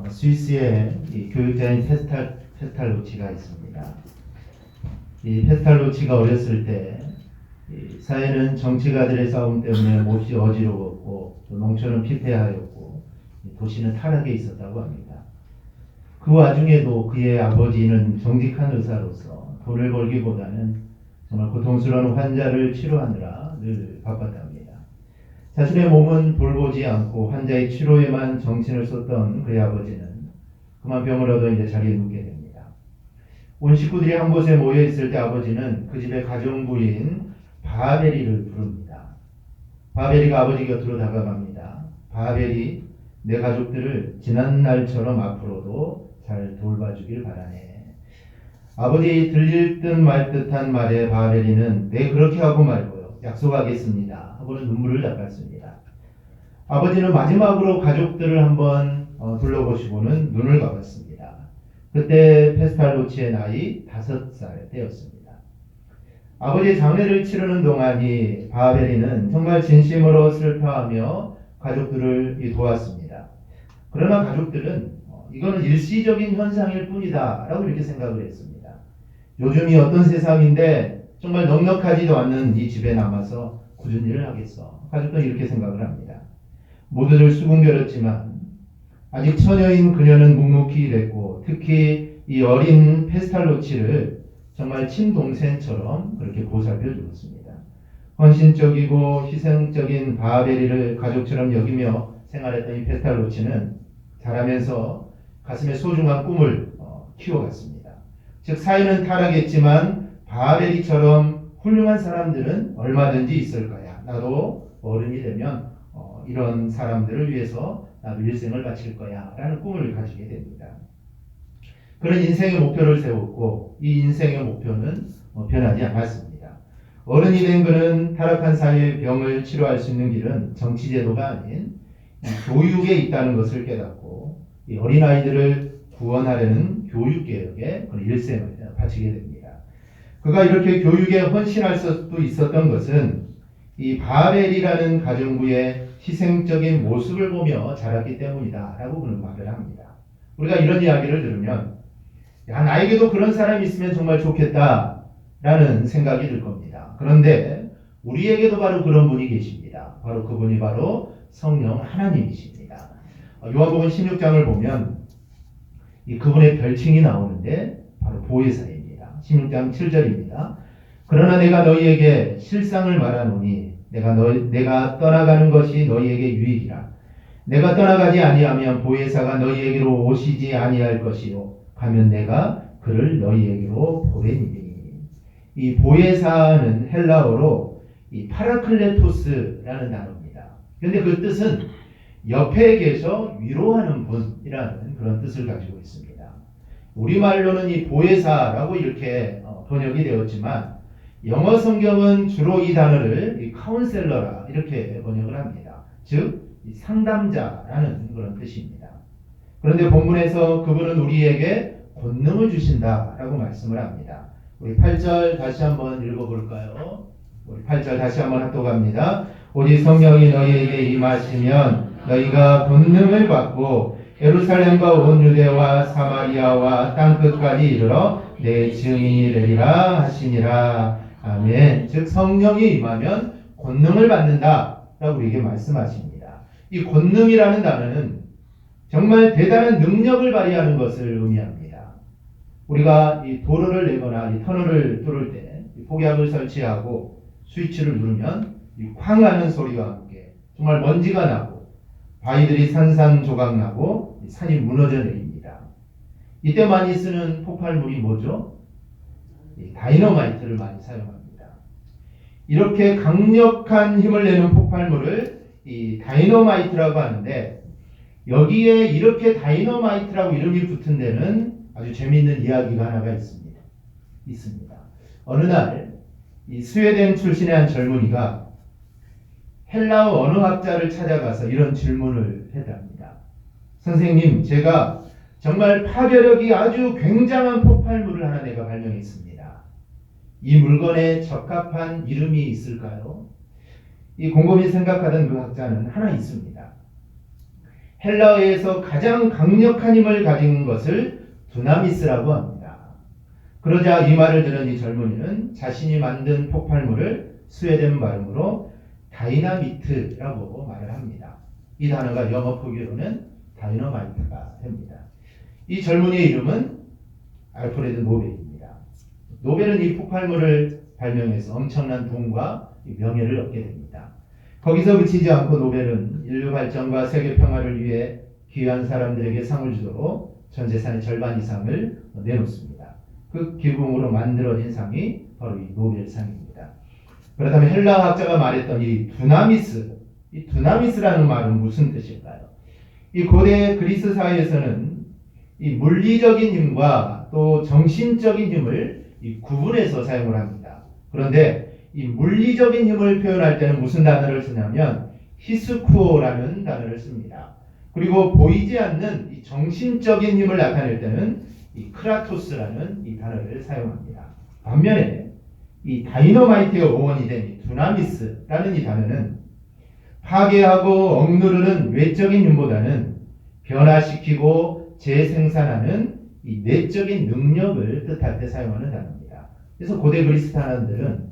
스위스에 이 교육자인 페스탈로치가 있습니다. 이 페스탈로치가 어렸을 때 이 사회는 정치가들의 싸움 때문에 몹시 어지러웠고 또 농촌은 피폐하였고 도시는 타락해 있었다고 합니다. 그 와중에도 그의 아버지는 정직한 의사로서 돈을 벌기보다는 정말 고통스러운 환자를 치료하느라 늘 바빴답니다. 자신의 몸은 돌보지 않고 환자의 치료에만 정신을 쏟던 그의 아버지는 그만 병을 얻어 이제 자리에 눕게 됩니다. 온 식구들이 한 곳에 모여 있을 때 아버지는 그 집의 가정부인 바벨이를 부릅니다. 바벨이가 아버지 곁으로 다가갑니다. 바벨이 내 가족들을 지난날처럼 앞으로도 잘 돌봐주길 바라네. 아버지 들릴 듯 말 듯한 말에 바벨이는 네 그렇게 하고 말고요. 약속하겠습니다. 하고는 눈물을 닦았습니다. 아버지는 마지막으로 가족들을 한번 둘러보시고는 눈을 감았습니다. 그때 페스탈로치의 나이 5살 때였습니다. 아버지의 장례를 치르는 동안이 바벨이는 정말 진심으로 슬퍼하며 가족들을 도왔습니다. 그러나 가족들은 이거는 일시적인 현상일 뿐이다 라고 이렇게 생각을 했습니다. 요즘이 어떤 세상인데 정말 넉넉하지도 않는 이 집에 남아서 굳은 일을 하겠어. 가족들은 이렇게 생각을 합니다. 모두들 수군거렸지만 아직 처녀인 그녀는 묵묵히 일했고 특히 이 어린 페스탈로치를 정말 친동생처럼 그렇게 보살펴 주었습니다. 헌신적이고 희생적인 바벨이를 가족처럼 여기며 생활했던 이 페스탈로치는 자라면서 가슴에 소중한 꿈을 키워갔습니다. 즉 사회는 타락했지만 바벨이처럼 훌륭한 사람들은 얼마든지 있을 거야. 나도 어른이 되면 이런 사람들을 위해서 나도 일생을 바칠 거야 라는 꿈을 가지게 됩니다. 그런 인생의 목표를 세웠고 이 인생의 목표는 변하지 않았습니다. 어른이 된 그는 타락한 사회의 병을 치료할 수 있는 길은 정치제도가 아닌 교육에 있다는 것을 깨닫고 이 어린아이들을 구원하려는 교육개혁에 그런 일생을 바치게 됩니다. 그가 이렇게 교육에 헌신할 수도 있었던 것은 이 바벨이라는 가정부의 희생적인 모습을 보며 자랐기 때문이다 라고 그는 말을 합니다. 우리가 이런 이야기를 들으면 야, 나에게도 그런 사람이 있으면 정말 좋겠다 라는 생각이 들 겁니다. 그런데 우리에게도 바로 그런 분이 계십니다. 바로 그분이 바로 성령 하나님이십니다. 요한복음 16장을 보면 이 그분의 별칭이 나오는데 바로 보혜사입니다. 16장 7절입니다. 그러나 내가 너희에게 실상을 말하노니 내가 떠나가는 것이 너희에게 유익이라. 내가 떠나가지 아니하면 보혜사가 너희에게로 오시지 아니할 것이요 가면 내가 그를 너희에게로 보내니니. 이 보혜사는 헬라어로 이 파라클레토스라는 단어입니다. 그런데 그 뜻은 옆에 계셔 위로하는 분이라는 그런 뜻을 가지고 있습니다. 우리말로는 이 보혜사라고 이렇게 번역이 되었지만 영어 성경은 주로 이 단어를 이 카운셀러라 이렇게 번역을 합니다. 즉 상담자라는 그런 뜻입니다. 그런데 본문에서 그분은 우리에게 권능을 주신다라고 말씀을 합니다. 우리 8절 다시 한번 읽어볼까요? 우리 8절 다시 한번 합독합니다. 오직 성령이 너희에게 임하시면 너희가 권능을 받고 예루살렘과 온 유대와 사마리아와 땅끝까지 이르러 내 증인이 되리라 하시니라. 아멘. 즉 성령이 임하면 권능을 받는다 라고 우리에게 말씀하십니다. 이 권능이라는 단어는 정말 대단한 능력을 발휘하는 것을 의미합니다. 우리가 이 도로를 내거나 이 터널을 뚫을 때 폭약을 설치하고 스위치를 누르면 이 쾅 하는 소리와 함께 정말 먼지가 나고 바위들이 산산조각 나고 산이 무너져 내립니다. 이때 많이 쓰는 폭발물이 뭐죠? 다이너마이트를 많이 사용합니다. 이렇게 강력한 힘을 내는 폭발물을 이 다이너마이트라고 하는데 여기에 이렇게 다이너마이트라고 이름이 붙은 데는 아주 재미있는 이야기가 하나가 있습니다. 어느 날 이 스웨덴 출신의 한 젊은이가 헬라어 언어학자를 찾아가서 이런 질문을 했답니다. 선생님, 제가 정말 파괴력이 아주 굉장한 폭발물을 하나 내가 발명했습니다. 이 물건에 적합한 이름이 있을까요? 이 곰곰이 생각하던 그 학자는 하나 있습니다. 헬라어에서 가장 강력한 힘을 가진 것을 두나미스라고 합니다. 그러자 이 말을 들은 이 젊은이는 자신이 만든 폭발물을 스웨덴 발음으로 다이나미트라고 말을 합니다. 이 단어가 영어 표기로는 다이너마이트가 됩니다. 이 젊은이의 이름은 알프레드 노벨입니다. 노벨은 이 폭발물을 발명해서 엄청난 돈과 명예를 얻게 됩니다. 거기서 그치지 않고 노벨은 인류 발전과 세계 평화를 위해 귀한 사람들에게 상을 주도록 전 재산의 절반 이상을 내놓습니다. 그 기금으로 만들어진 상이 바로 이 노벨상입니다. 그렇다면 헬라 학자가 말했던 이 두나미스라는 말은 무슨 뜻일까요? 이 고대 그리스 사회에서는 이 물리적인 힘과 또 정신적인 힘을 구분해서 사용을 합니다. 그런데 이 물리적인 힘을 표현할 때는 무슨 단어를 쓰냐면 히스쿠오라는 단어를 씁니다. 그리고 보이지 않는 이 정신적인 힘을 나타낼 때는 이 크라토스라는 이 단어를 사용합니다. 반면에 이 다이너마이트의 어원이 된 이 두나미스라는 이 단어는 파괴하고 억누르는 외적인 힘보다는 변화시키고 재생산하는 이 내적인 능력을 뜻할 때 사용하는 단어입니다. 그래서 고대 그리스 사람들은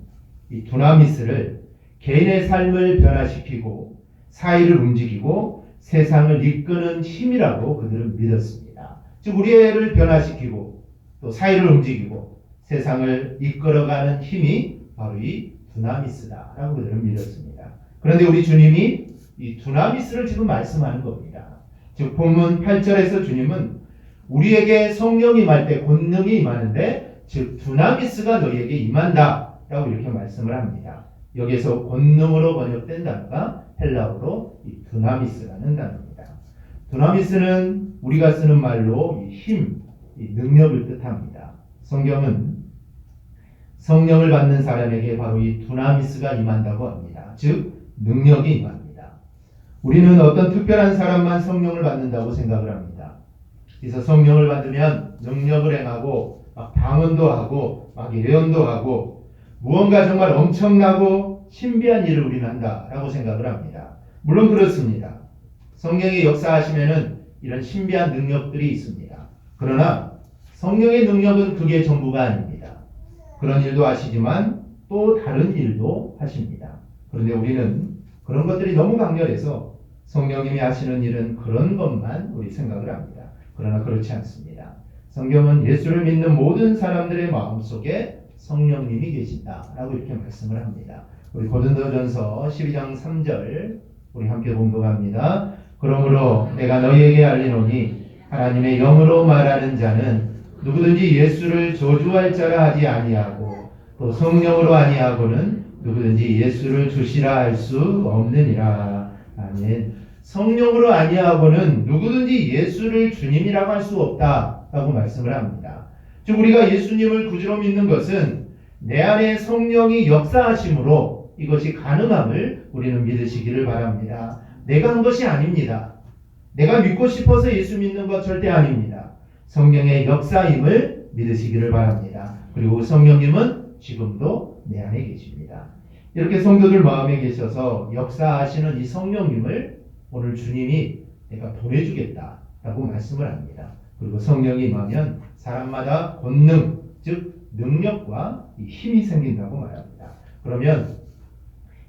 이 두나미스를 개인의 삶을 변화시키고 사회를 움직이고 세상을 이끄는 힘이라고 그들은 믿었습니다. 즉 우리를 변화시키고 또 사회를 움직이고 세상을 이끌어가는 힘이 바로 이 두나미스다라고 그들은 믿었습니다. 그런데 우리 주님이 이 두나미스를 지금 말씀하는 겁니다. 즉 본문 8절에서 주님은 우리에게 성령이 임할 때 권능이 임하는데 즉 두나미스가 너희에게 임한다 라고 이렇게 말씀을 합니다. 여기서 권능으로 번역된 단어가 헬라어로 이 두나미스라는 단어입니다. 두나미스는 우리가 쓰는 말로 이 힘, 이 능력을 뜻합니다. 성경은 성령을 받는 사람에게 바로 이 두나미스가 임한다고 합니다. 즉 능력이 임합니다. 우리는 어떤 특별한 사람만 성령을 받는다고 생각을 합니다. 그래서 성령을 받으면 능력을 행하고 막 방언도 하고 막 예언도 하고 무언가 정말 엄청나고 신비한 일을 우리는 한다라고 생각을 합니다. 물론 그렇습니다. 성령의 역사하시면은 이런 신비한 능력들이 있습니다. 그러나 성령의 능력은 그게 전부가 아닙니다. 그런 일도 하시지만 또 다른 일도 하십니다. 그런데 우리는 그런 것들이 너무 강렬해서 성령님이 하시는 일은 그런 것만 우리 생각을 합니다. 그러나 그렇지 않습니다. 성경은 예수를 믿는 모든 사람들의 마음속에 성령님이 계신다라고 이렇게 말씀을 합니다. 우리 고린도전서 12장 3절 우리 함께 공독합니다. 그러므로 내가 너희에게 알리노니 하나님의 영으로 말하는 자는 누구든지 예수를 저주할 자라 하지 아니하고 또 성령으로 아니하고는 누구든지 예수를 주시라 할 수 없느니라. 아멘. 성령으로 아니하고는 누구든지 예수를 주님이라고 할 수 없다라고 말씀을 합니다. 즉 우리가 예수님을 구주로 믿는 것은 내 안에 성령이 역사하심으로 이것이 가능함을 우리는 믿으시기를 바랍니다. 내가 한 것이 아닙니다. 내가 믿고 싶어서 예수 믿는 것 절대 아닙니다. 성령의 역사임을 믿으시기를 바랍니다. 그리고 성령님은 지금도 내 안에 계십니다. 이렇게 성도들 마음에 계셔서 역사하시는 이 성령님을 오늘 주님이 내가 보내주겠다라고 말씀을 합니다. 그리고 성령이 임하면 사람마다 권능, 즉 능력과 이 힘이 생긴다고 말합니다. 그러면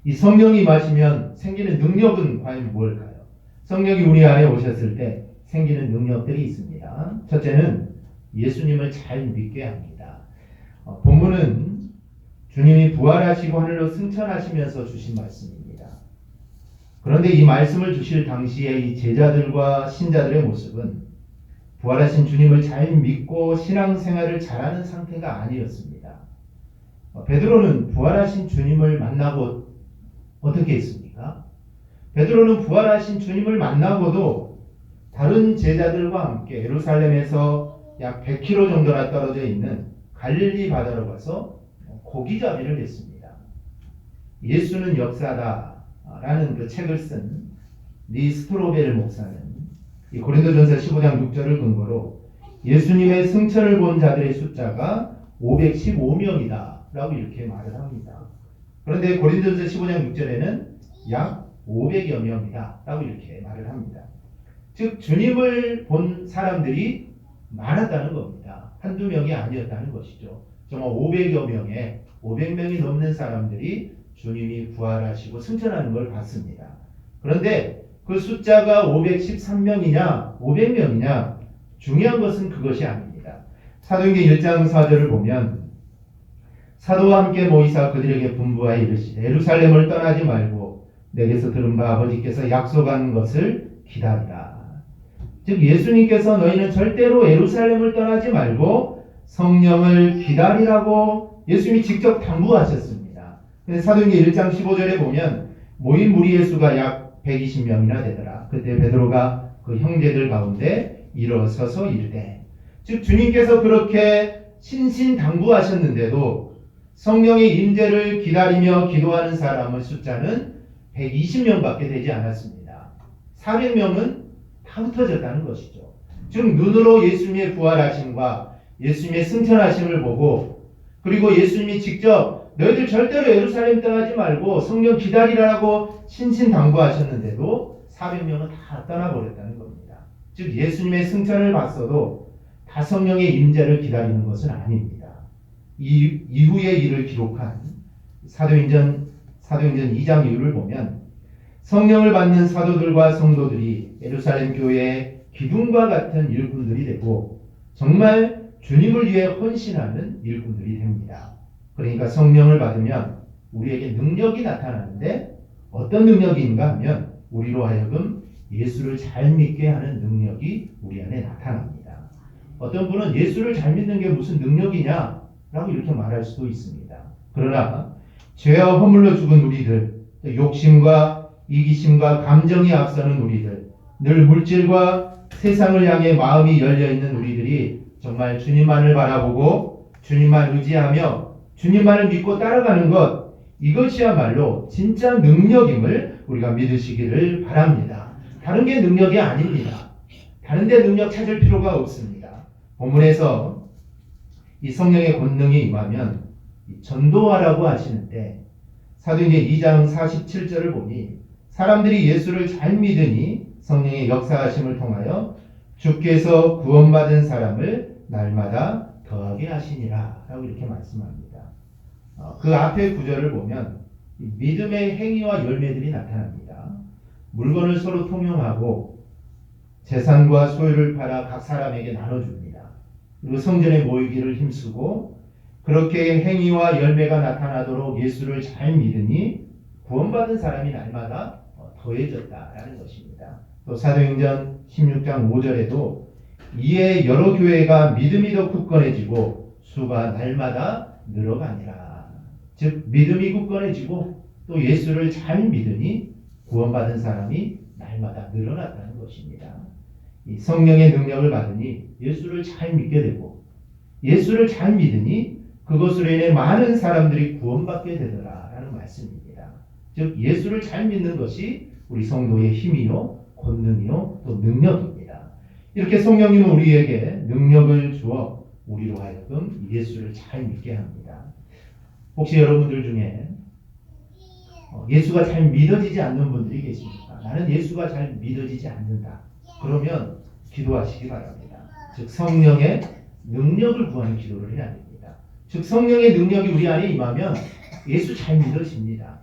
이 성령이 임하시면 생기는 능력은 과연 무엇일까요? 성령이 우리 안에 오셨을 때 생기는 능력들이 있습니다. 첫째는 예수님을 잘 믿게 합니다. 본문은 주님이 부활하시고 하늘로 승천하시면서 주신 말씀입니다. 그런데 이 말씀을 주실 당시에 이 제자들과 신자들의 모습은 부활하신 주님을 잘 믿고 신앙생활을 잘하는 상태가 아니었습니다. 베드로는 부활하신 주님을 만나고 어떻게 했습니까? 베드로는 부활하신 주님을 만나고도 다른 제자들과 함께 예루살렘에서 약 100km 정도나 떨어져 있는 갈릴리 바다로 가서 고기잡이를 했습니다. 예수는 역사다라는 그 책을 쓴 리 스트로벨 목사는 이 고린도전서 15장 6절을 근거로 예수님의 승천을 본 자들의 숫자가 515명이다 라고 이렇게 말을 합니다. 그런데 고린도전서 15장 6절에는 약 500여 명이다 라고 이렇게 말을 합니다. 즉 주님을 본 사람들이 많았다는 겁니다. 한두 명이 아니었다는 것이죠. 정말 500여 명의 500명이 넘는 사람들이 주님이 부활하시고 승천하는 걸 봤습니다. 그런데 그 숫자가 513명이냐 500명이냐 중요한 것은 그것이 아닙니다. 사도행전 1장 4절을 보면 사도와 함께 모이사 그들에게 분부하여 이르시되 예루살렘을 떠나지 말고 내게서 들은 바 아버지께서 약속한 것을 기다리라. 즉 예수님께서 너희는 절대로 예루살렘을 떠나지 말고 성령을 기다리라고 예수님이 직접 당부하셨습니다. 근데 사도행전 1장 15절에 보면 모인 무리의 수가 약 120명이나 되더라. 그때 베드로가 그 형제들 가운데 일어서서 이르되, 즉 주님께서 그렇게 신신당부하셨는데도 성령의 임재를 기다리며 기도하는 사람의 숫자는 120명밖에 되지 않았습니다. 400명은 다 흩어졌다는 것이죠. 즉 눈으로 예수님의 부활하심과 예수님의 승천하심을 보고, 그리고 예수님이 직접 너희들 절대로 예루살렘 떠나지 말고 성령 기다리라고 신신당부하셨는데도 400명은 다 떠나버렸다는 겁니다. 즉 예수님의 승천을 봤어도 다 성령의 임재를 기다리는 것은 아닙니다. 이 이후의 일을 기록한 사도행전 2장 이후를 보면 성령을 받는 사도들과 성도들이 예루살렘 교회의 기둥과 같은 일꾼들이 되고 정말 주님을 위해 헌신하는 일꾼들이 됩니다. 그러니까 성령을 받으면 우리에게 능력이 나타나는데 어떤 능력인가 하면 우리로 하여금 예수를 잘 믿게 하는 능력이 우리 안에 나타납니다. 어떤 분은 예수를 잘 믿는 게 무슨 능력이냐 라고 이렇게 말할 수도 있습니다. 그러나 죄와 허물로 죽은 우리들, 욕심과 이기심과 감정이 앞서는 우리들, 늘 물질과 세상을 향해 마음이 열려있는 우리들이 정말 주님만을 바라보고 주님만 의지하며 주님만을 믿고 따라가는 것, 이것이야말로 진짜 능력임을 우리가 믿으시기를 바랍니다. 다른 게 능력이 아닙니다. 다른 데 능력 찾을 필요가 없습니다. 본문에서 이 성령의 권능이 임하면 전도하라고 하시는데 사도행전 2장 47절을 보니 사람들이 예수를 잘 믿으니 성령의 역사하심을 통하여 주께서 구원받은 사람을 날마다 더하게 하시니라 라고 이렇게 말씀합니다. 그 앞에 구절을 보면 믿음의 행위와 열매들이 나타납니다. 물건을 서로 통용하고 재산과 소유를 팔아 각 사람에게 나눠줍니다. 그리고 성전에 모이기를 힘쓰고 그렇게 행위와 열매가 나타나도록 예수를 잘 믿으니 구원받은 사람이 날마다 더해졌다라는 것입니다. 또 사도행전 16장 5절에도 이에 여러 교회가 믿음이 더 굳건해지고 수가 날마다 늘어가니라. 즉 믿음이 굳건해지고 또 예수를 잘 믿으니 구원받은 사람이 날마다 늘어났다는 것입니다. 이 성령의 능력을 받으니 예수를 잘 믿게 되고 예수를 잘 믿으니 그것으로 인해 많은 사람들이 구원받게 되더라라는 말씀입니다. 즉 예수를 잘 믿는 것이 우리 성도의 힘이요 권능이요 또 능력입니다. 이렇게 성령님은 우리에게 능력을 주어 우리로 하여금 예수를 잘 믿게 합니다. 혹시 여러분들 중에 예수가 잘 믿어지지 않는 분들이 계십니까? 나는 예수가 잘 믿어지지 않는다. 그러면 기도하시기 바랍니다. 즉 성령의 능력을 구하는 기도를 해야 됩니다. 즉 성령의 능력이 우리 안에 임하면 예수 잘 믿어집니다.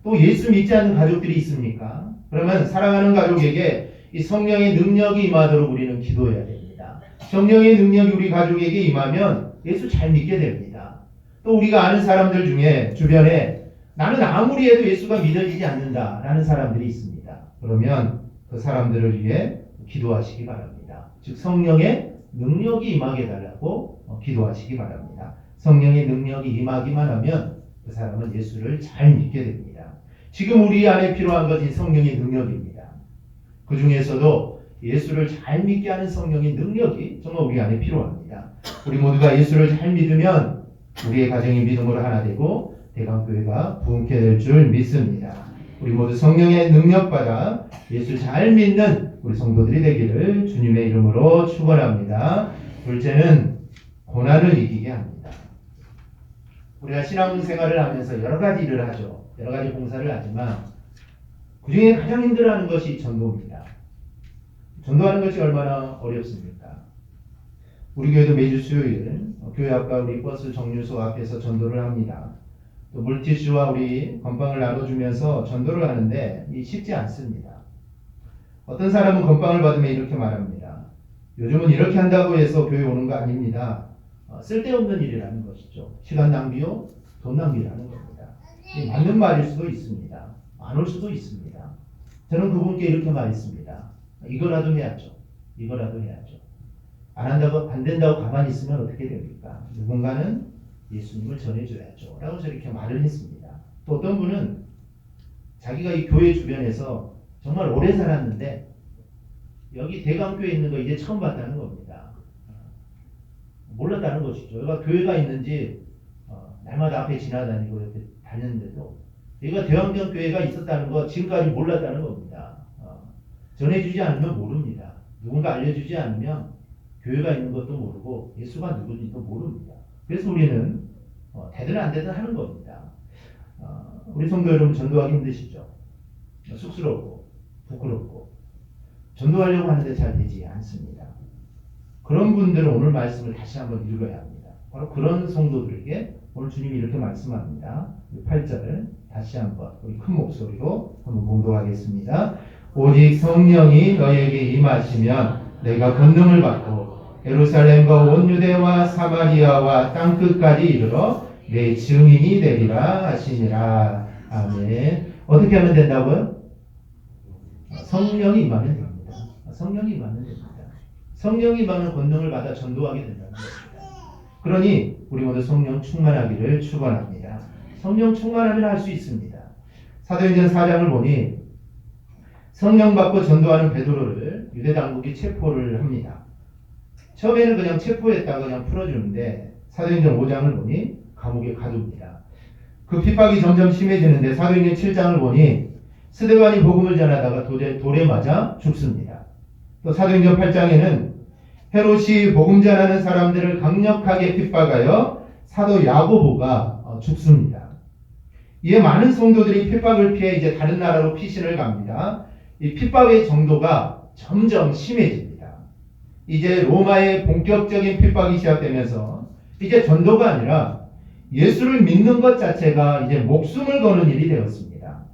또 예수 믿지 않는 가족들이 있습니까? 그러면 사랑하는 가족에게 이 성령의 능력이 임하도록 우리는 기도해야 됩니다. 성령의 능력이 우리 가족에게 임하면 예수 잘 믿게 됩니다. 또 우리가 아는 사람들 중에 주변에 나는 아무리 해도 예수가 믿어지지 않는다라는 사람들이 있습니다. 그러면 그 사람들을 위해 기도하시기 바랍니다. 즉 성령의 능력이 임하게 달라고 기도하시기 바랍니다. 성령의 능력이 임하기만 하면 그 사람은 예수를 잘 믿게 됩니다. 지금 우리 안에 필요한 것이 성령의 능력입니다. 그 중에서도 예수를 잘 믿게 하는 성령의 능력이 정말 우리 안에 필요합니다. 우리 모두가 예수를 잘 믿으면 우리의 가정이 믿음으로 하나 되고 대강교회가 부흥케 될 줄 믿습니다. 우리 모두 성령의 능력받아 예수 잘 믿는 우리 성도들이 되기를 주님의 이름으로 축원합니다. 둘째는 고난을 이기게 합니다. 우리가 신앙생활을 하면서 여러 가지 일을 하죠. 여러 가지 봉사를 하지만 그 중에 가장 힘들어하는 것이 전도입니다. 전도하는 것이 얼마나 어렵습니까? 우리 교회도 매주 수요일 교회 앞과 우리 버스 정류소 앞에서 전도를 합니다. 또 물티슈와 우리 건빵을 나눠주면서 전도를 하는데 쉽지 않습니다. 어떤 사람은 건빵을 받으면 이렇게 말합니다. 요즘은 이렇게 한다고 해서 교회 오는 거 아닙니다. 쓸데없는 일이라는 것이죠. 시간 낭비요, 돈 낭비라는 겁니다. 맞는 말일 수도 있습니다. 안 올 수도 있습니다. 저는 그분께 이렇게 말했습니다. 이거라도 해야죠. 이거라도 해야죠. 안 된다고 가만히 있으면 어떻게 됩니까? 누군가는 예수님을 전해줘야죠. 라고 저렇게 말을 했습니다. 또 어떤 분은 자기가 이 교회 주변에서 정말 오래 살았는데 여기 대강교회 있는 거 이제 처음 봤다는 겁니다. 몰랐다는 것이죠. 여기가 교회가 있는지 날마다 앞에 지나다니고 이렇게 다녔는데도 여기가 대왕경교회가 있었다는 거 지금까지 몰랐다는 겁니다. 전해주지 않으면 모릅니다. 누군가 알려주지 않으면 교회가 있는 것도 모르고 예수가 누구인지도 모릅니다. 그래서 우리는 되든 안 되든 하는 겁니다. 우리 성도 여러분 전도하기 힘드시죠? 쑥스럽고 부끄럽고 전도하려고 하는데 잘 되지 않습니다. 그런 분들은 오늘 말씀을 다시 한번 읽어야 합니다. 바로 그런 성도들에게 오늘 주님이 이렇게 말씀합니다. 8절 다시 한번 우리 큰 목소리로 한번 봉독하겠습니다. 오직 성령이 너에게 임하시면 내가 권능을 받고 예루살렘과 온 유대와 사마리아와 땅끝까지 이르러 내 증인이 되리라 하시니라. 아멘. 어떻게 하면 된다고요? 성령이 임하면 됩니다. 성령이 임하면 됩니다. 성령이 임하면 권능을 받아 전도하게 된다는 것입니다. 그러니 우리 모두 성령 충만하기를 축원합니다. 성령 충만하면 할 수 있습니다. 사도행전 4장을 보니 성령 받고 전도하는 베드로를 유대 당국이 체포를 합니다. 처음에는 그냥 체포했다가 그냥 풀어주는데 사도행전 5장을 보니 감옥에 가둡니다. 그 핍박이 점점 심해지는데 사도행전 7장을 보니 스데반이 복음을 전하다가 돌에 맞아 죽습니다. 또 사도행전 8장에는 헤롯이 복음 전하는 사람들을 강력하게 핍박하여 사도 야고보가 죽습니다. 이에 많은 성도들이 핍박을 피해 이제 다른 나라로 피신을 갑니다. 이 핍박의 정도가 점점 심해집니다. 이제 로마의 본격적인 핍박이 시작되면서 이제 전도가 아니라 예수를 믿는 것 자체가 이제 목숨을 거는 일이 되었습니다.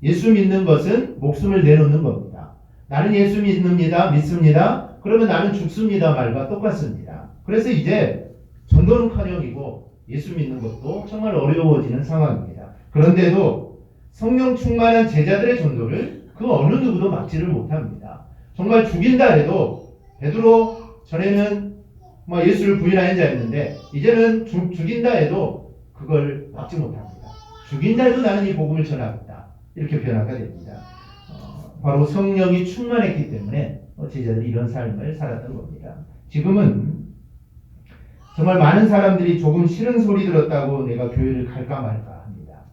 예수 믿는 것은 목숨을 내놓는 겁니다. 나는 예수 믿습니다. 그러면 나는 죽습니다 말과 똑같습니다. 그래서 이제 전도는커녕이고 예수 믿는 것도 정말 어려워지는 상황입니다. 그런데도 성령 충만한 제자들의 전도를 그 어느 누구도 막지를 못합니다. 정말 죽인다 해도 베드로 전에는 예수를 부인하는 자였는데 이제는 죽인다 해도 그걸 막지 못합니다. 죽인다 해도 나는 이 복음을 전하겠다. 이렇게 변화가 됩니다. 바로 성령이 충만했기 때문에 제자들이 이런 삶을 살았던 겁니다. 지금은 정말 많은 사람들이 조금 싫은 소리 들었다고 내가 교회를 갈까 말까 합니다.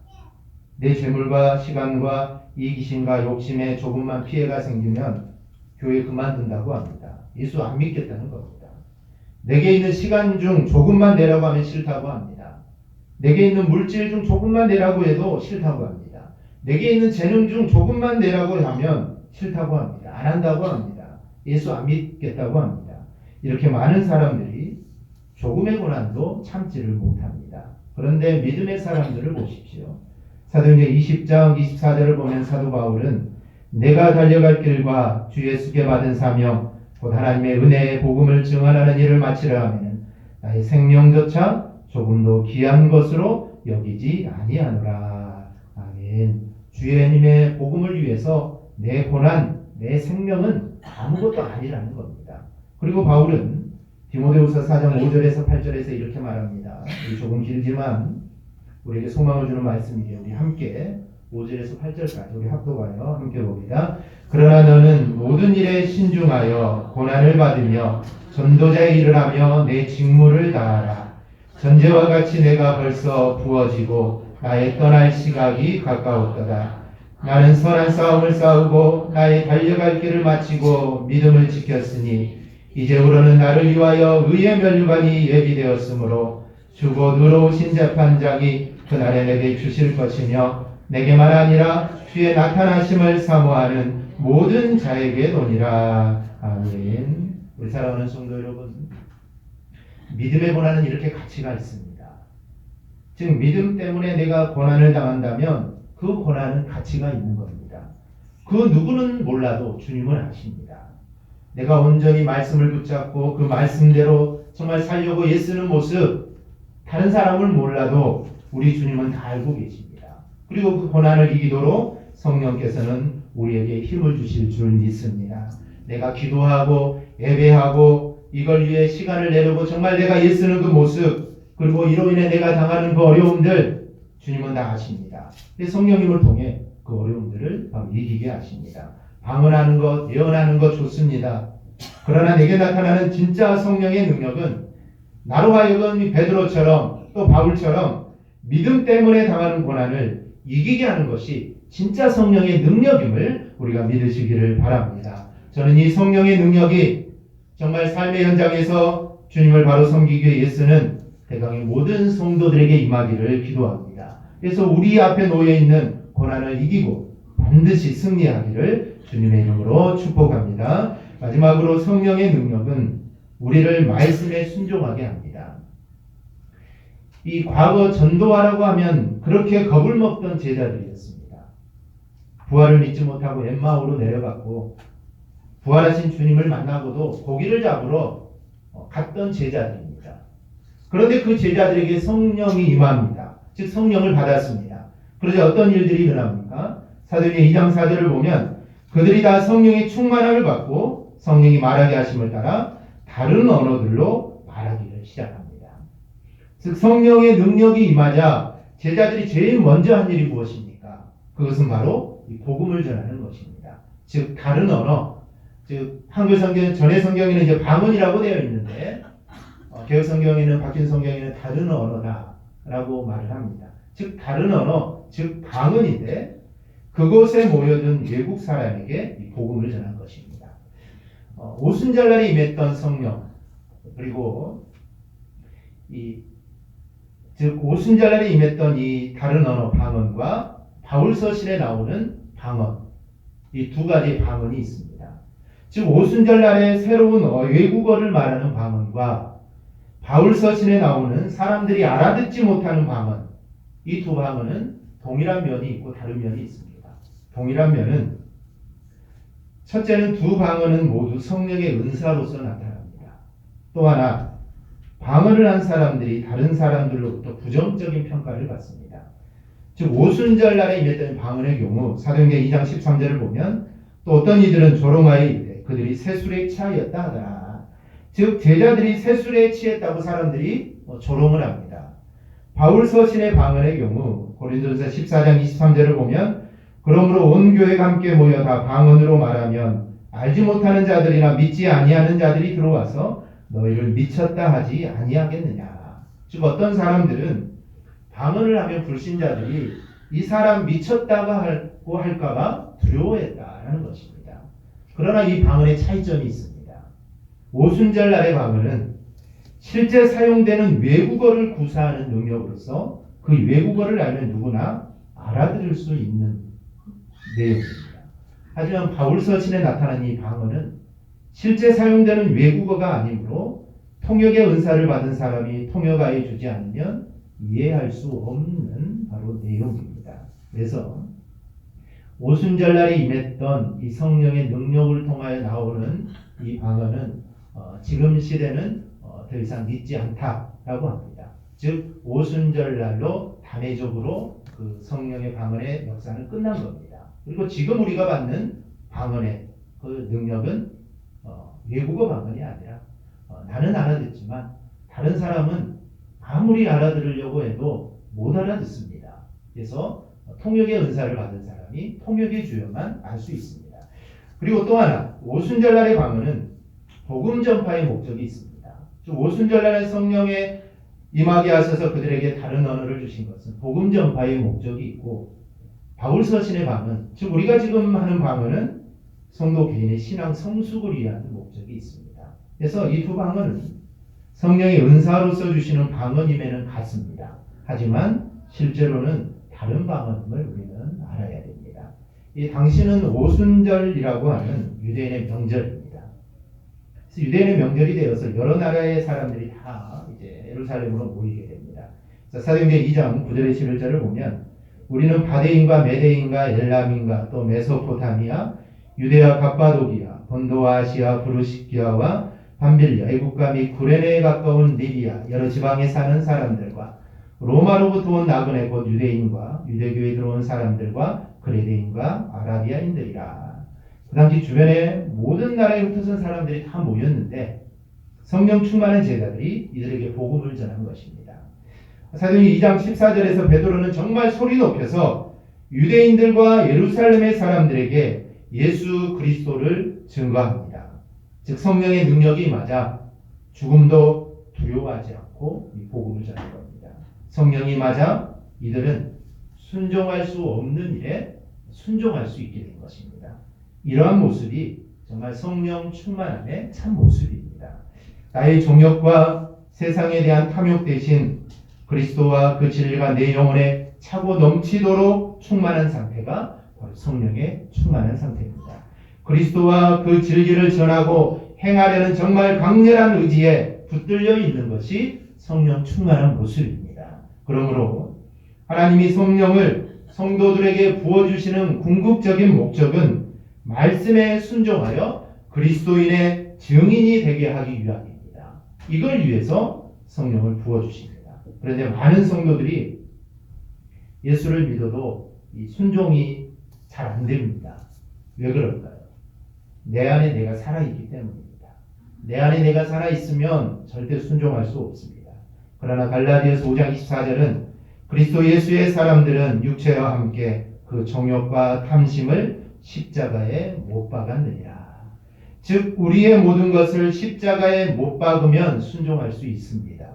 내 재물과 시간과 이기심과 욕심에 조금만 피해가 생기면 교회 그만둔다고 합니다. 예수 안 믿겠다는 겁니다. 내게 있는 시간 중 조금만 내라고 하면 싫다고 합니다. 내게 있는 물질 중 조금만 내라고 해도 싫다고 합니다. 내게 있는 재능 중 조금만 내라고 하면 싫다고 합니다. 안 한다고 합니다. 예수 안 믿겠다고 합니다. 이렇게 많은 사람들이 조금의 고난도 참지를 못합니다. 그런데 믿음의 사람들을 보십시오. 사도행전 20장 24절을 보면 사도 바울은 내가 달려갈 길과 주 예수께 받은 사명 곧 하나님의 은혜의 복음을 증언하는 일을 마치려 하면 나의 생명조차 조금도 귀한 것으로 여기지 아니하노라. 아멘. 주의 복음을 위해서 내 고난, 내 생명은 아무것도 아니라는 겁니다. 그리고 바울은 디모데후서 4장 5절에서 8절에서 이렇게 말합니다. 조금 길지만 우리에게 소망을 주는 말씀이에요. 우리 함께 5절에서 8절까지 우리 합독하여 함께 봅니다. 그러나 너는 모든 일에 신중하여 고난을 받으며 전도자의 일을 하며 내 직무를 다하라. 전제와 같이 내가 벌써 부어지고 나의 떠날 시각이 가까웠도다. 나는 선한 싸움을 싸우고 나의 달려갈 길을 마치고 믿음을 지켰으니 이제부로는 나를 위하여 의의 면류관이 예비되었으므로 주고 의로우신 재판장이 그날에 내게 주실 것이며 내게만 아니라 주의 나타나심을 사모하는 모든 자에게 노니라. 아멘. 우리 사랑하는 성도 여러분, 믿음의 고난은 이렇게 가치가 있습니다. 즉 믿음 때문에 내가 고난을 당한다면 그 고난은 가치가 있는 겁니다. 그 누구는 몰라도 주님은 아십니다. 내가 온전히 말씀을 붙잡고 그 말씀대로 정말 살려고 애쓰는 모습, 다른 사람을 몰라도 우리 주님은 다 알고 계십니다. 그리고 그 고난을 이기도록 성령께서는 우리에게 힘을 주실 줄 믿습니다. 내가 기도하고 예배하고 이걸 위해 시간을 내려고 정말 내가 애쓰는 그 모습, 그리고 이로 인해 내가 당하는 그 어려움들 주님은 다 아십니다. 성령님을 통해 그 어려움들을 이기게 하십니다. 방언하는 것, 예언하는 것 좋습니다. 그러나 내게 나타나는 진짜 성령의 능력은 나로 하여금 베드로처럼 또 바울처럼 믿음 때문에 당하는 고난을 이기게 하는 것이 진짜 성령의 능력임을 우리가 믿으시기를 바랍니다. 저는 이 성령의 능력이 정말 삶의 현장에서 주님을 바로 섬기기 위해 애쓰는 대강의 모든 성도들에게 임하기를 기도합니다. 그래서 우리 앞에 놓여있는 고난을 이기고 반드시 승리하기를 주님의 이름으로 축복합니다. 마지막으로 성령의 능력은 우리를 말씀에 순종하게 합니다. 이 과거 전도하라고 하면 그렇게 겁을 먹던 제자들이었습니다. 부활을 믿지 못하고 엠마오로 내려갔고 부활하신 주님을 만나고도 고기를 잡으러 갔던 제자들입니다. 그런데 그 제자들에게 성령이 임합니다. 즉 성령을 받았습니다. 그러자 어떤 일들이 일어납니까? 사도행전 2장 4절을 보면 그들이 다 성령의 충만함을 받고 성령이 말하게 하심을 따라 다른 언어들로 말하기를 시작합니다. 즉 성령의 능력이 임하자 제자들이 제일 먼저 한 일이 무엇입니까? 그것은 바로 이 복음을 전하는 것입니다. 즉 다른 언어, 즉 한글 성경, 전의 성경에는 이제 방언이라고 되어 있는데 개혁 성경에는, 바뀐 성경에는 다른 언어다라고 말을 합니다. 즉 다른 언어, 즉 방언인데 그곳에 모여든 외국 사람에게 이 복음을 전한 것입니다. 오순절날에 임했던 성령, 그리고 즉 오순절날에 임했던 이 다른 언어 방언과 바울서신에 나오는 방언, 이 두 가지 방언이 있습니다. 즉 오순절날에 새로운 외국어를 말하는 방언과 바울서신에 나오는 사람들이 알아듣지 못하는 방언, 이 두 방언은 동일한 면이 있고 다른 면이 있습니다. 동일한 면은 첫째는 두 방언은 모두 성령의 은사로서 나타납니다. 또 하나 방언을 한 사람들이 다른 사람들로부터 부정적인 평가를 받습니다. 즉 오순절날에 임했던 방언의 경우 사도행전 2장 13절을 보면 또 어떤 이들은 조롱하여 이르되 그들이 새술에 취하였다 하더라. 즉 제자들이 새술에 취했다고 사람들이 조롱을 합니다. 바울서신의 방언의 경우 고린도전서 14장 23절을 보면 그러므로 온 교회가 함께 모여 다 방언으로 말하면 알지 못하는 자들이나 믿지 아니하는 자들이 들어와서 너희를 미쳤다 하지 아니하겠느냐. 즉 어떤 사람들은 방언을 하면 불신자들이 이 사람 미쳤다고 할까봐 두려워했다라는 것입니다. 그러나 이 방언의 차이점이 있습니다. 오순절날의 방언은 실제 사용되는 외국어를 구사하는 능력으로서 그 외국어를 알면 누구나 알아들을 수 있는 내용입니다. 하지만 바울서신에 나타난 이 방언은 실제 사용되는 외국어가 아니므로 통역의 은사를 받은 사람이 통역하여 주지 않으면 이해할 수 없는 바로 내용입니다. 그래서 오순절날에 임했던 이 성령의 능력을 통하여 나오는 이 방언은 지금 시대는 더 이상 믿지 않다라고 합니다. 즉 오순절날로 단회적으로 그 성령의 방언의 역사는 끝난 겁니다. 그리고 지금 우리가 받는 방언의 그 능력은 외국어 방언이 아니라 나는 알아듣지만 다른 사람은 아무리 알아들으려고 해도 못 알아듣습니다. 그래서 통역의 은사를 받은 사람이 통역의 주여만 알 수 있습니다. 그리고 또 하나 오순절날의 방언은 복음 전파의 목적이 있습니다. 즉 오순절날에 성령의 임하게 하셔서 그들에게 다른 언어를 주신 것은 복음 전파의 목적이 있고 바울서신의 방언, 즉 우리가 지금 하는 방언은 성도 개인의 신앙 성숙을 위한 목적이 있습니다. 그래서 이 두 방언은 성령의 은사로서 주시는 방언임에는 같습니다. 하지만 실제로는 다른 방언임을 우리는 알아야 됩니다. 이 당시는 오순절이라고 하는 유대인의 명절입니다. 그래서 유대인의 명절이 되어서 여러 나라의 사람들이 다 이제 예루살렘으로 모이게 됩니다. 사도행전 2장 9절의 11절을 보면 우리는 바데인과 메데인과 엘람인과 또 메소포타미아, 유데아 갑바도기아, 본도와 아시아 부르시기아와 밤빌리아, 애국과 및 구레네에 가까운 리비아 여러 지방에 사는 사람들과 로마로부터 온 나그네 곧 유대인과 유대교에 들어온 사람들과 그레데인과 아라비아인들이라. 그 당시 주변에 모든 나라에 흩어진 사람들이 다 모였는데 성령 충만한 제자들이 이들에게 복음을 전한 것입니다. 사도행전 2장 14절에서 베드로는 정말 소리 높여서 유대인들과 예루살렘의 사람들에게 예수 그리스도를 증거합니다. 즉 성령의 능력이 임하자 죽음도 두려워하지 않고 이 복음을 전한 겁니다. 성령이 임하자 이들은 순종할 수 없는 일에 순종할 수 있게 된 것입니다. 이러한 모습이 정말 성령 충만함의 참 모습입니다. 나의 종욕과 세상에 대한 탐욕 대신 그리스도와 그 진리가 내 영혼에 차고 넘치도록 충만한 상태가 바로 성령의 충만한 상태입니다. 그리스도와 그 진리를 전하고 행하려는 정말 강렬한 의지에 붙들려 있는 것이 성령 충만한 모습입니다. 그러므로 하나님이 성령을 성도들에게 부어주시는 궁극적인 목적은 말씀에 순종하여 그리스도인의 증인이 되게 하기 위함입니다. 이걸 위해서 성령을 부어주십니다. 그런데 많은 성도들이 예수를 믿어도 이 순종이 잘 안 됩니다. 왜 그럴까요? 내 안에 내가 살아있기 때문입니다. 내 안에 내가 살아있으면 절대 순종할 수 없습니다. 그러나 갈라디아서 5장 24절은 그리스도 예수의 사람들은 육체와 함께 그 정욕과 탐심을 십자가에 못 박았느니라. 즉 우리의 모든 것을 십자가에 못 박으면 순종할 수 있습니다.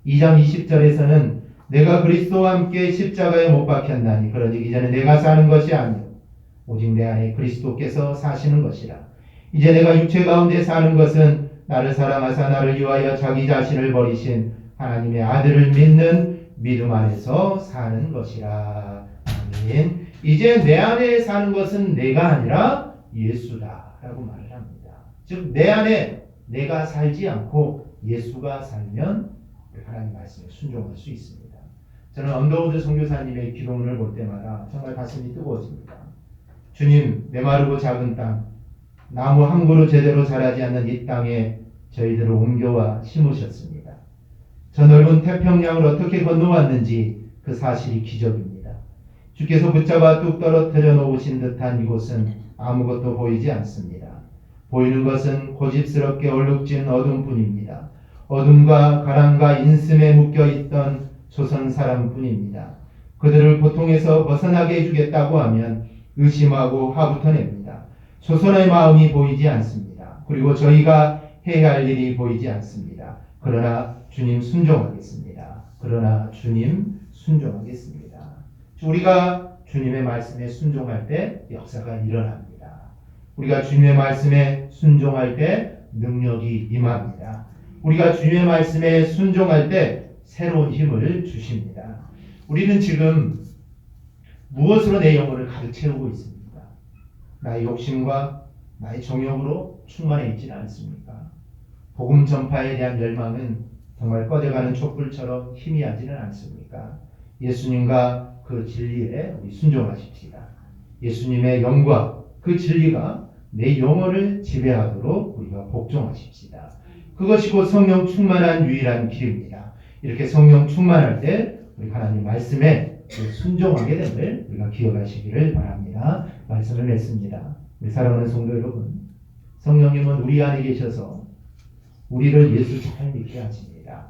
2장 20절에서는 내가 그리스도와 함께 십자가에 못 박혔나니 그러니 이제는 내가 사는 것이 아니요 오직 내 안에 그리스도께서 사시는 것이라. 이제 내가 육체 가운데 사는 것은 나를 사랑하사 나를 위하여 자기 자신을 버리신 하나님의 아들을 믿는 믿음 안에서 사는 것이라. 아멘. 이제 내 안에 사는 것은 내가 아니라 예수다 라고 말을 합니다. 즉 내 안에 내가 살지 않고 예수가 살면 하나님 말씀에 순종할 수 있습니다. 저는 언더우드 선교사님의 기도문을 볼 때마다 정말 가슴이 뜨거워집니다. 주님, 메마르고 작은 땅, 나무 한 그루 제대로 자라지 않는 이 땅에 저희들을 옮겨와 심으셨습니다. 저 넓은 태평양을 어떻게 건너왔는지 그 사실이 기적입니다. 주께서 붙잡아 뚝 떨어뜨려 놓으신 듯한 이곳은 아무것도 보이지 않습니다. 보이는 것은 고집스럽게 얼룩진 어둠뿐입니다. 어둠과 가랑과 인슴에 묶여있던 조선 사람뿐입니다. 그들을 고통에서 벗어나게 해주겠다고 하면 의심하고 화부터 냅니다. 조선의 마음이 보이지 않습니다. 그리고 저희가 해야 할 일이 보이지 않습니다. 그러나 주님 순종하겠습니다. 그러나 주님 순종하겠습니다. 우리가 주님의 말씀에 순종할 때 역사가 일어납니다. 우리가 주님의 말씀에 순종할 때 능력이 임합니다. 우리가 주님의 말씀에 순종할 때 새로운 힘을 주십니다. 우리는 지금 무엇으로 내 영혼을 가득 채우고 있습니까? 나의 욕심과 나의 정욕으로 충만해 있지는 않습니까? 복음 전파에 대한 열망은 정말 꺼져가는 촛불처럼 희미하지는 않습니까? 예수님과 그 진리에 우리 순종하십시다. 예수님의 영과 그 진리가 내 영혼을 지배하도록 우리가 복종하십시다. 그것이 곧 성령 충만한 유일한 길입니다. 이렇게 성령 충만할 때 우리 하나님 말씀에 순종하게 됨을 우리가 기억하시기를 바랍니다. 말씀을 맺습니다. 우리 사랑하는 성도 여러분, 성령님은 우리 안에 계셔서 우리를 예수 잘 믿게 하십니다.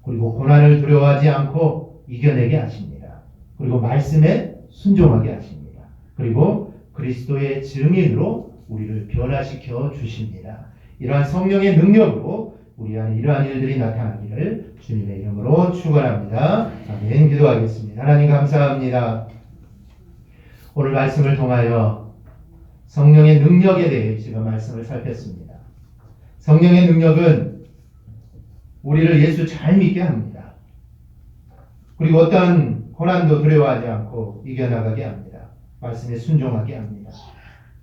그리고 고난을 두려워하지 않고 이겨내게 하십니다. 그리고 말씀에 순종하게 하십니다. 그리고 그리스도의 증인으로 우리를 변화시켜 주십니다. 이러한 성령의 능력으로 우리 안에 이러한 일들이 나타나기를 주님의 이름으로 축원합니다. 아멘. 기도하겠습니다. 하나님 감사합니다. 오늘 말씀을 통하여 성령의 능력에 대해 제가 말씀을 살폈습니다. 성령의 능력은 우리를 예수 잘 믿게 합니다. 그리고 어떠한 고난도 두려워하지 않고 이겨나가게 합니다. 말씀에 순종하게 합니다.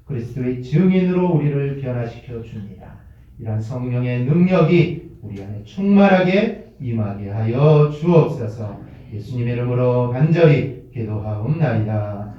그리스도의 증인으로 우리를 변화시켜 줍니다. 이러한 성령의 능력이 우리 안에 충만하게 임하게 하여 주옵소서. 예수님의 이름으로 간절히 기도하옵나이다.